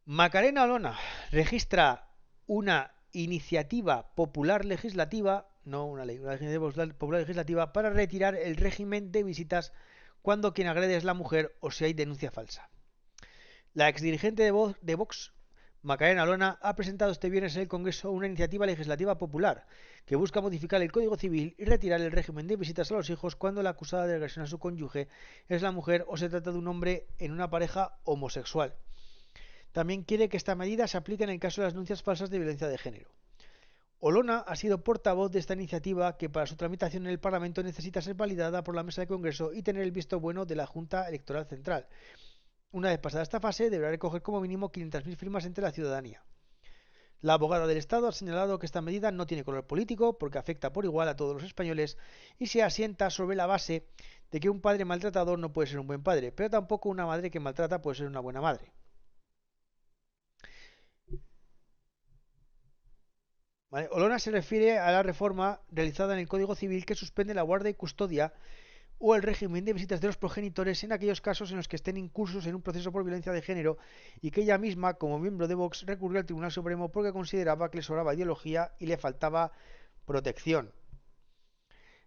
Macarena Olona registra una iniciativa popular legislativa, no una ley, una iniciativa popular legislativa para retirar el régimen de visitas cuando quien agrede es la mujer o si hay denuncia falsa. La exdirigente de Vox, Macarena Olona, ha presentado este viernes en el Congreso una iniciativa legislativa popular que busca modificar el Código Civil y retirar el régimen de visitas a los hijos cuando la acusada de agresión a su cónyuge es la mujer o se trata de un hombre en una pareja homosexual. También quiere que esta medida se aplique en el caso de las denuncias falsas de violencia de género. Olona ha sido portavoz de esta iniciativa que para su tramitación en el Parlamento necesita ser validada por la Mesa de Congreso y tener el visto bueno de la Junta Electoral Central. Una vez pasada esta fase, deberá recoger como mínimo 500.000 firmas entre la ciudadanía. La abogada del Estado ha señalado que esta medida no tiene color político porque afecta por igual a todos los españoles y se asienta sobre la base de que un padre maltratador no puede ser un buen padre, pero tampoco una madre que maltrata puede ser una buena madre. ¿Vale? Olona se refiere a la reforma realizada en el Código Civil que suspende la guardia y custodia o el régimen de visitas de los progenitores en aquellos casos en los que estén incursos en un proceso por violencia de género y que ella misma, como miembro de Vox, recurrió al Tribunal Supremo porque consideraba que le sobraba ideología y le faltaba protección.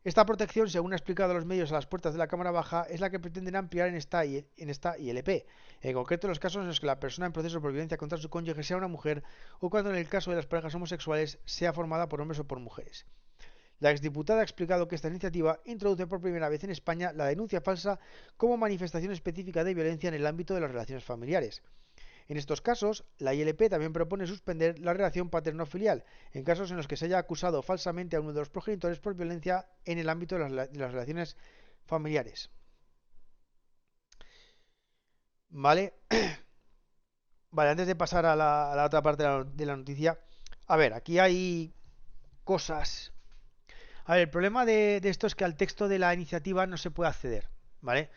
Esta protección, según ha explicado a los medios a las puertas de la Cámara Baja, es la que pretenden ampliar en esta ILP, en concreto en los casos en los que la persona en proceso por violencia contra su cónyuge sea una mujer o cuando en el caso de las parejas homosexuales sea formada por hombres o por mujeres. La exdiputada ha explicado que esta iniciativa introduce por primera vez en España la denuncia falsa como manifestación específica de violencia en el ámbito de las relaciones familiares. En estos casos, la ILP también propone suspender la relación paterno-filial en casos en los que se haya acusado falsamente a uno de los progenitores por violencia en el ámbito de las relaciones familiares. ¿Vale? Vale, antes de pasar a la otra parte de la noticia, a ver, aquí hay cosas. A ver, el problema de esto es que al texto de la iniciativa no se puede acceder, ¿vale?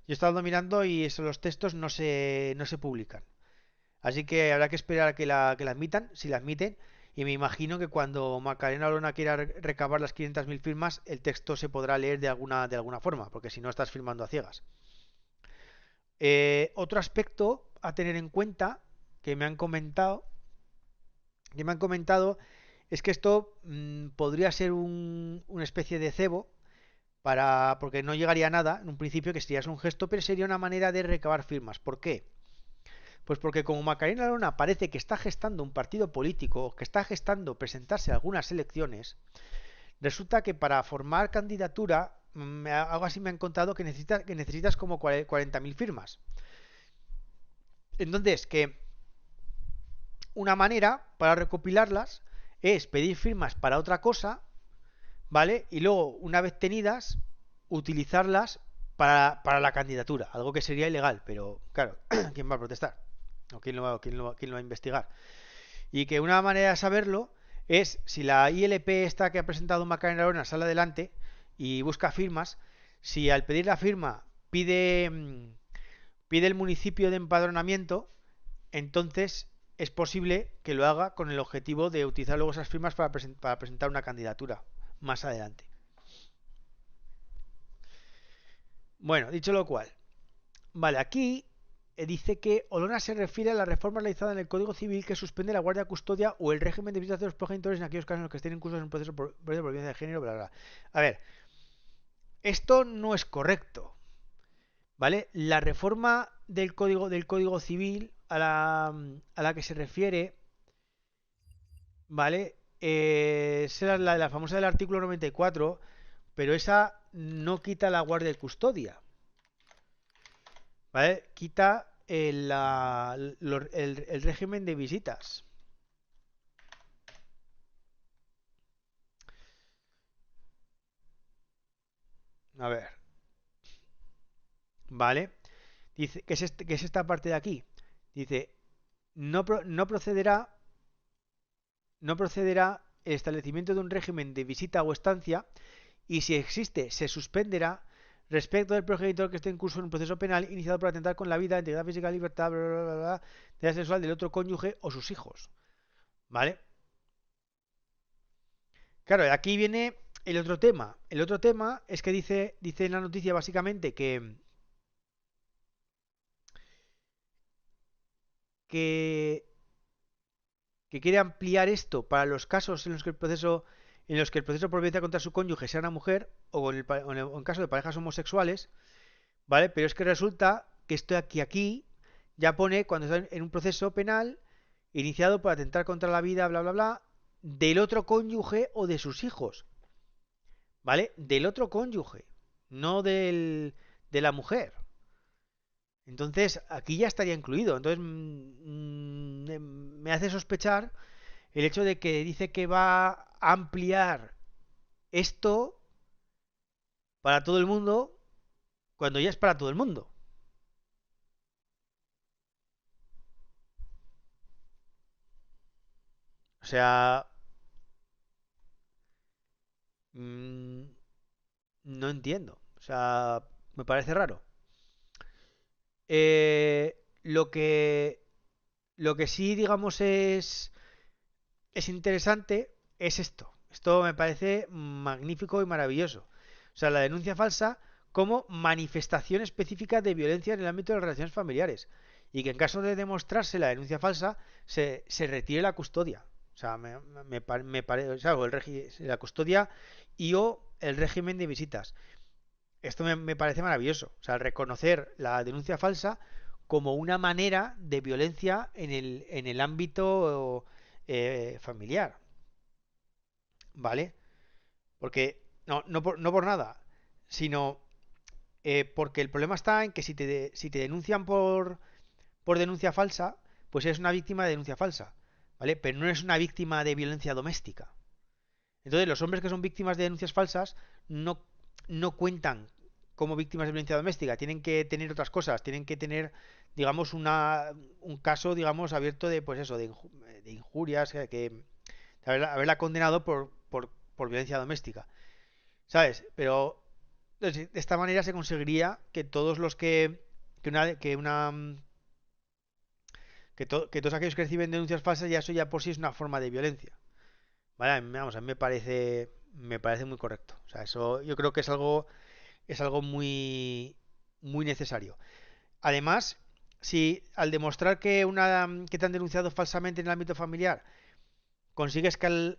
Yo he estado mirando y eso, los textos no se publican. Así que habrá que esperar a que la admitan, si la admiten. Y me imagino que cuando Macarena Olona quiera recabar las 500.000 firmas, el texto se podrá leer de alguna forma, porque si no estás firmando a ciegas. Otro aspecto a tener en cuenta que me han comentado, es que esto podría ser una especie de cebo porque no llegaría a nada en un principio, que sería un gesto, pero sería una manera de recabar firmas. ¿Por qué? Pues porque como Macarena Olona parece que está gestando un partido político, que está gestando presentarse a algunas elecciones, resulta que para formar candidatura, algo así me han contado que necesitas como 40.000 firmas. Entonces, que una manera para recopilarlas es pedir firmas para otra cosa, ¿vale? Y luego, una vez tenidas, utilizarlas para la candidatura, algo que sería ilegal, pero claro, ¿quién va a protestar? ¿O quién lo va a investigar? Y que una manera de saberlo es si la ILP esta que ha presentado Macarena Olona sale adelante y busca firmas, si al pedir la firma pide el municipio de empadronamiento, entonces es posible que lo haga con el objetivo de utilizar luego esas firmas para presentar una candidatura más adelante. Bueno, dicho lo cual, vale, aquí dice que Olona se refiere a la reforma realizada en el Código Civil que suspende la guardia custodia o el régimen de visitas de los progenitores en aquellos casos en los que estén incluso en un proceso por violencia de género, bla, bla. A ver, esto no es correcto, ¿vale? La reforma del código Civil a la que se refiere, ¿vale? Será la famosa del artículo 94, pero esa no quita la guardia y custodia, ¿vale? Quita el régimen de visitas. A ver, ¿vale? Dice, ¿qué es esta parte de aquí? Dice, no procederá el establecimiento de un régimen de visita o estancia y si existe, se suspenderá respecto del progenitor que esté en curso en un proceso penal iniciado por atentar con la vida, integridad física, libertad, bla, bla, bla, bla, de la sexual del otro cónyuge o sus hijos. ¿Vale? Claro, aquí viene el otro tema. El otro tema es que dice en la noticia básicamente que, que quiere ampliar esto para los casos en los que el proceso por violencia contra su cónyuge sea una mujer o en caso de parejas homosexuales, ¿vale? Pero es que resulta que esto aquí ya pone cuando está en un proceso penal iniciado por atentar contra la vida, bla, bla, bla, del otro cónyuge o de sus hijos, ¿vale? Del otro cónyuge, no de la mujer. Entonces, aquí ya estaría incluido. Entonces, me hace sospechar el hecho de que dice que va a ampliar esto para todo el mundo cuando ya es para todo el mundo. O sea, mmm, no entiendo. O sea, me parece raro. Lo lo que sí, digamos, es interesante es esto. Esto me parece magnífico y maravilloso. O sea, la denuncia falsa como manifestación específica de violencia en el ámbito de las relaciones familiares. Y que en caso de demostrarse la denuncia falsa, se retire la custodia. O sea, o sea, la custodia y o el régimen de visitas. Esto me parece maravilloso. O sea, reconocer la denuncia falsa como una manera de violencia en el ámbito familiar. ¿Vale? Porque, no por nada, sino porque el problema está en que si te denuncian por denuncia falsa, pues eres una víctima de denuncia falsa, ¿vale? Pero no eres una víctima de violencia doméstica. Entonces, los hombres que son víctimas de denuncias falsas no, no cuentan como víctimas de violencia doméstica, tienen que tener otras cosas, tienen que tener, digamos, un caso, digamos, abierto de, pues eso, de injurias, haberla condenado por violencia doméstica. ¿Sabes? Pero de esta manera se conseguiría que todos los que una que una que todos aquellos que reciben denuncias falsas ya eso ya por sí es una forma de violencia. Vale, vamos, a mí me parece muy correcto. O sea, eso yo creo que es algo muy necesario. Además, si al demostrar que te han denunciado falsamente en el ámbito familiar consigues al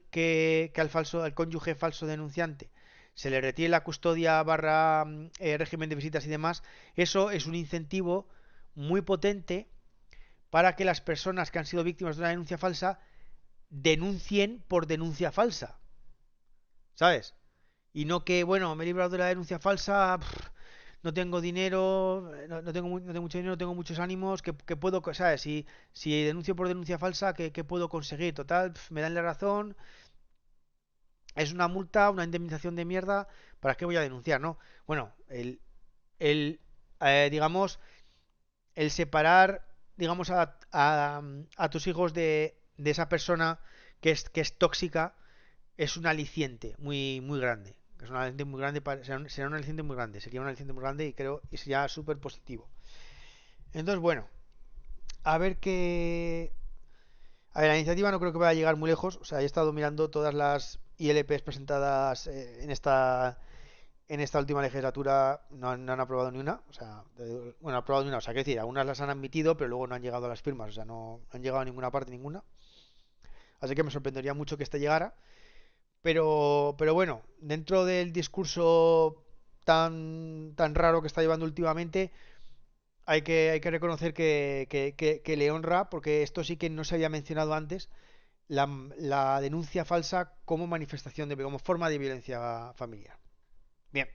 cónyuge falso denunciante se le retire la custodia barra régimen de visitas y demás, eso es un incentivo muy potente para que las personas que han sido víctimas de una denuncia falsa denuncien por denuncia falsa, ¿sabes? Y no que, bueno, me he librado de la denuncia falsa, no tengo dinero, no tengo mucho dinero, no tengo muchos ánimos, que puedo, ¿sabes? Si denuncio por denuncia falsa, ¿qué puedo conseguir? Total, me dan la razón, es una multa, una indemnización de mierda, ¿para qué voy a denunciar, no? Bueno, el digamos, el separar, digamos, a tus hijos de esa persona que es tóxica es un aliciente muy grande. Es un aliciente muy grande, será un aliciente muy grande, sería un aliciente muy grande y creo que sería súper positivo. Entonces, bueno, a ver qué... A ver, la iniciativa no creo que vaya a llegar muy lejos. O sea, he estado mirando todas las ILPs presentadas en esta última legislatura, no han aprobado ni una. O sea, bueno, han aprobado ni una. O sea, quiero decir, algunas las han admitido, pero luego no han llegado a las firmas. O sea, no han llegado a ninguna parte, ninguna. Así que me sorprendería mucho que esta llegara. Pero bueno, dentro del discurso tan raro que está llevando últimamente, hay que reconocer que le honra, porque esto sí que no se había mencionado antes, la denuncia falsa como manifestación como forma de violencia familiar. Bien.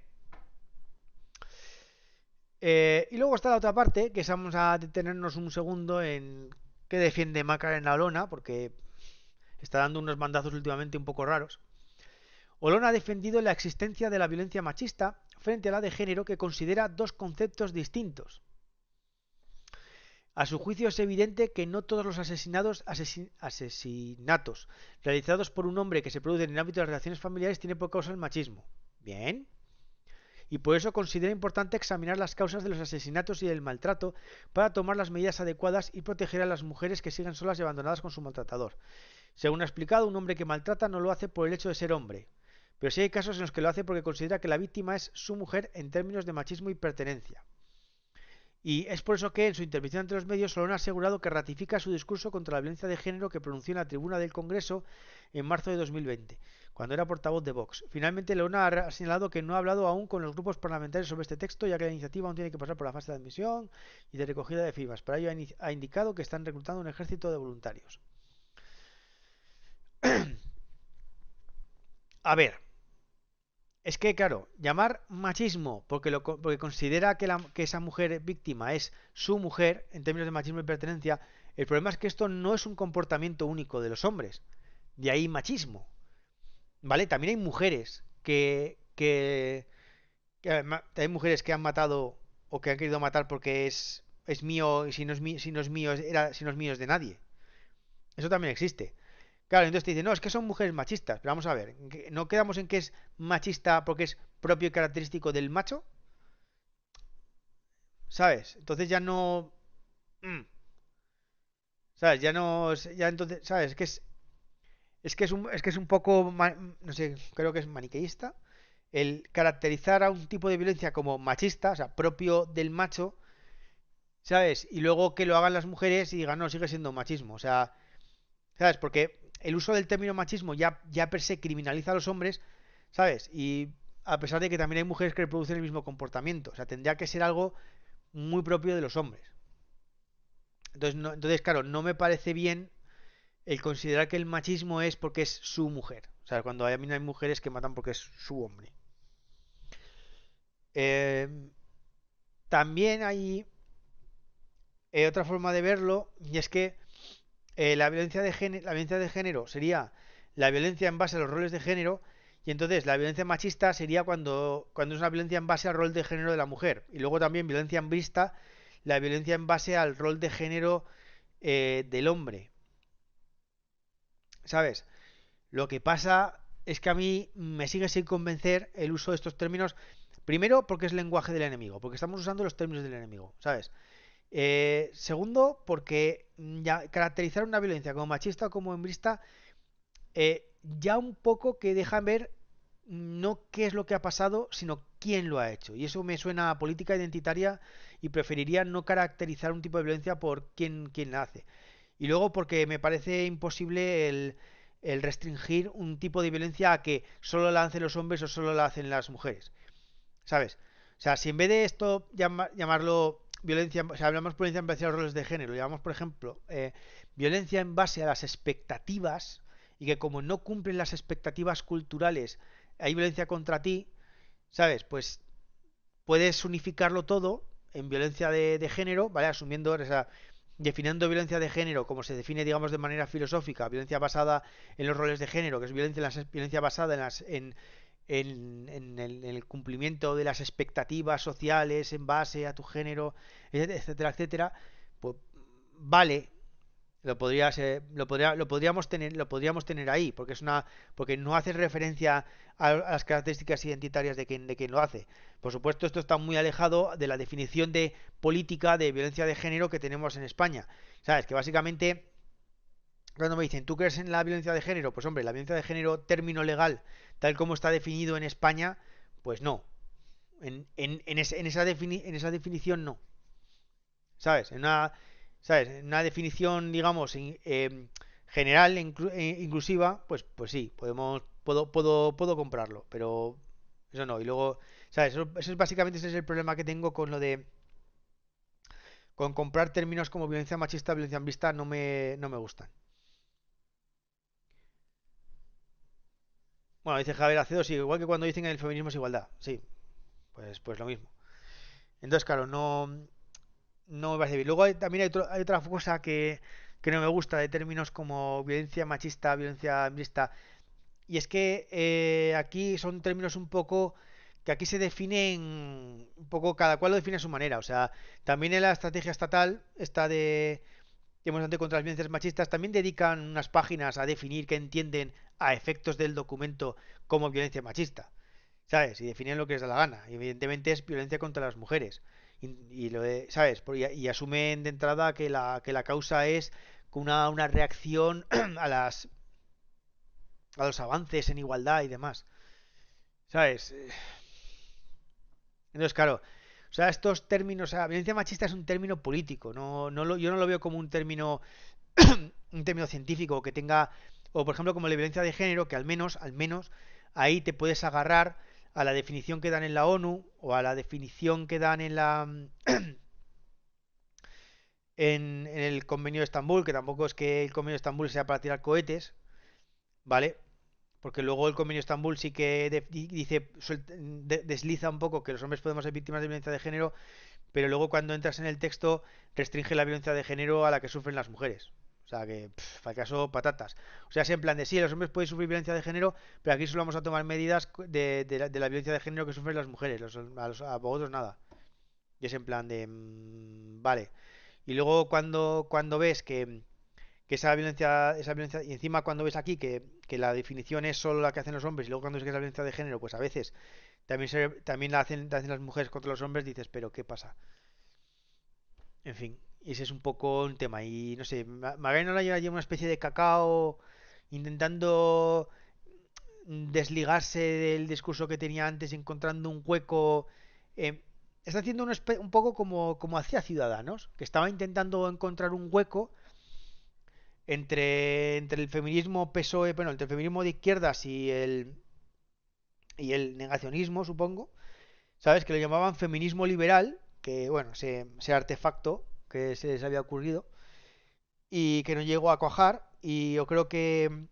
Y luego está la otra parte, que vamos a detenernos un segundo en qué defiende Macarena Olona, porque está dando unos mandazos últimamente un poco raros. Olona ha defendido la existencia de la violencia machista frente a la de género, que considera dos conceptos distintos. A su juicio es evidente que no todos los asesinatos realizados por un hombre que se producen en el ámbito de las relaciones familiares tienen por causa el machismo. Bien. Y por eso considera importante examinar las causas de los asesinatos y del maltrato para tomar las medidas adecuadas y proteger a las mujeres que siguen solas y abandonadas con su maltratador. Según ha explicado, un hombre que maltrata no lo hace por el hecho de ser hombre, pero sí hay casos en los que lo hace porque considera que la víctima es su mujer en términos de machismo y pertenencia. Y es por eso que en su intervención ante los medios Solón ha asegurado que ratifica su discurso contra la violencia de género que pronunció en la tribuna del Congreso en marzo de 2020, cuando era portavoz de Vox. Finalmente, Leona ha señalado que no ha hablado aún con los grupos parlamentarios sobre este texto, ya que la iniciativa aún tiene que pasar por la fase de admisión y de recogida de firmas. Para ello ha indicado que están reclutando un ejército de voluntarios. A ver, es que, claro, llamar machismo porque considera que esa mujer víctima es su mujer, en términos de machismo y pertenencia, el problema es que esto no es un comportamiento único de los hombres. De ahí machismo. ¿Vale? También hay mujeres hay mujeres que han matado o que han querido matar porque es mío y si no es mío, si no es mío es de nadie. Eso también existe. Claro, entonces te dicen, no, es que son mujeres machistas. Pero vamos a ver, ¿no quedamos en que es machista porque es propio y característico del macho? ¿Sabes? Entonces ya no... mm, ¿Sabes? Ya no... Ya entonces, ¿sabes? Es que es un poco... No sé, creo que es maniqueísta. El caracterizar a un tipo de violencia como machista, o sea, propio del macho, ¿sabes? Y luego que lo hagan las mujeres y digan, no, sigue siendo machismo. O sea, ¿sabes? Porque el uso del término machismo ya per se criminaliza a los hombres, ¿sabes? Y a pesar de que también hay mujeres que reproducen el mismo comportamiento. O sea, tendría que ser algo muy propio de los hombres. Entonces, claro, no me parece bien el considerar que el machismo es porque es su mujer. O sea, cuando hay mujeres que matan porque es su hombre. Eh, También hay otra forma de verlo, y es que la violencia de género sería la violencia en base a los roles de género, y entonces la violencia machista sería cuando es una violencia en base al rol de género de la mujer. Y luego también violencia hambrista, la violencia en base al rol de género del hombre. ¿Sabes? Lo que pasa es que a mí me sigue sin convencer el uso de estos términos. Primero, porque es lenguaje del enemigo, porque estamos usando los términos del enemigo, ¿sabes? Segundo, porque ya caracterizar una violencia como machista o como hembrista, ya un poco que dejan ver no qué es lo que ha pasado, sino quién lo ha hecho. Y eso me suena a política identitaria y preferiría no caracterizar un tipo de violencia por quién la hace. Y luego porque me parece imposible el restringir un tipo de violencia a que solo la hacen los hombres o solo la hacen las mujeres. ¿Sabes? O sea, si en vez de esto llamarlo violencia, o sea, hablamos de violencia en base a los roles de género, llamamos, por ejemplo, violencia en base a las expectativas, y que como no cumplen las expectativas culturales, hay violencia contra ti, ¿sabes? Pues puedes unificarlo todo en violencia de género, ¿vale? Asumiendo, o sea, definiendo violencia de género como se define, digamos, de manera filosófica, violencia basada en los roles de género, que es violencia basada en el cumplimiento de las expectativas sociales en base a tu género, etcétera, etcétera, pues vale, lo podríamos tener ahí, porque no hace referencia a las características identitarias de quien lo hace. Por supuesto, esto está muy alejado de la definición de política de violencia de género que tenemos en España. Sabes que básicamente cuando me dicen, ¿tú crees en la violencia de género? Pues hombre, la violencia de género, término legal, tal como está definido en España, pues no. En esa definición no. ¿Sabes? En una definición, digamos, general inclusiva, pues sí, puedo comprarlo, pero eso no. Y luego, ¿sabes? Eso es básicamente ese es el problema que tengo con lo de con comprar términos como violencia machista, violencia vista, no me gustan. Bueno, dice Javier Acedo, sí, igual que cuando dicen que el feminismo es igualdad. Sí, pues lo mismo. Entonces, claro, no me parece bien. Luego también hay otra cosa que no me gusta de términos como violencia machista, violencia mixta. Y es que aquí son términos un poco que aquí se definen un poco, cada cual lo define a su manera. O sea, también en la estrategia estatal, esta de que hemos ante contra las violencias machistas, también dedican unas páginas a definir qué entienden a efectos del documento como violencia machista. ¿Sabes? Y definen lo que les da la gana. Y evidentemente es violencia contra las mujeres. ¿Sabes? Y asumen de entrada que la causa es una reacción a los avances en igualdad y demás. ¿Sabes? Entonces, claro, o sea, estos términos, o sea, violencia machista es un término político, yo no lo veo como un término científico que tenga, o por ejemplo como la violencia de género, que al menos, ahí te puedes agarrar a la definición que dan en la ONU o a la definición que dan en el convenio de Estambul, que tampoco es que el convenio de Estambul sea para tirar cohetes, ¿vale? Porque luego el convenio de Estambul sí que dice, desliza un poco que los hombres podemos ser víctimas de violencia de género, pero luego cuando entras en el texto restringe la violencia de género a la que sufren las mujeres. O sea que, para caso, patatas. O sea, es en plan de sí, los hombres pueden sufrir violencia de género, pero aquí solo vamos a tomar medidas de la violencia de género que sufren las mujeres. A vosotros nada. Y es en plan de, vale. Y luego cuando ves que esa violencia, y encima cuando ves aquí que la definición es solo la que hacen los hombres, y luego cuando ves que es la violencia de género, pues a veces también la hacen las mujeres contra los hombres, dices, pero ¿qué pasa? En fin, ese es un poco un tema. Y no sé, Magallanes lleva una especie de cacao intentando desligarse del discurso que tenía antes, encontrando un hueco. eh, Está haciendo un poco como hacía Ciudadanos, que estaba intentando encontrar un hueco entre el feminismo PSOE, bueno, entre el feminismo de izquierdas y el negacionismo, supongo. ¿Sabes? Que lo llamaban feminismo liberal, que bueno, ese artefacto que se les había ocurrido y que no llegó a cuajar. Y yo creo que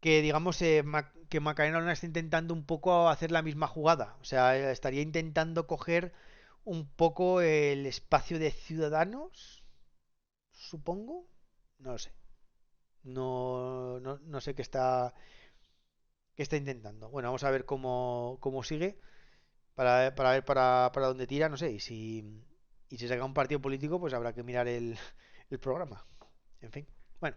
digamos, que Macarena está intentando un poco hacer la misma jugada. O sea, estaría intentando coger un poco el espacio de Ciudadanos, supongo. No lo sé. No sé qué está intentando. Bueno, vamos a ver cómo sigue para ver para dónde tira, no sé. Y si saca un partido político, pues habrá que mirar el programa. En fin. Bueno.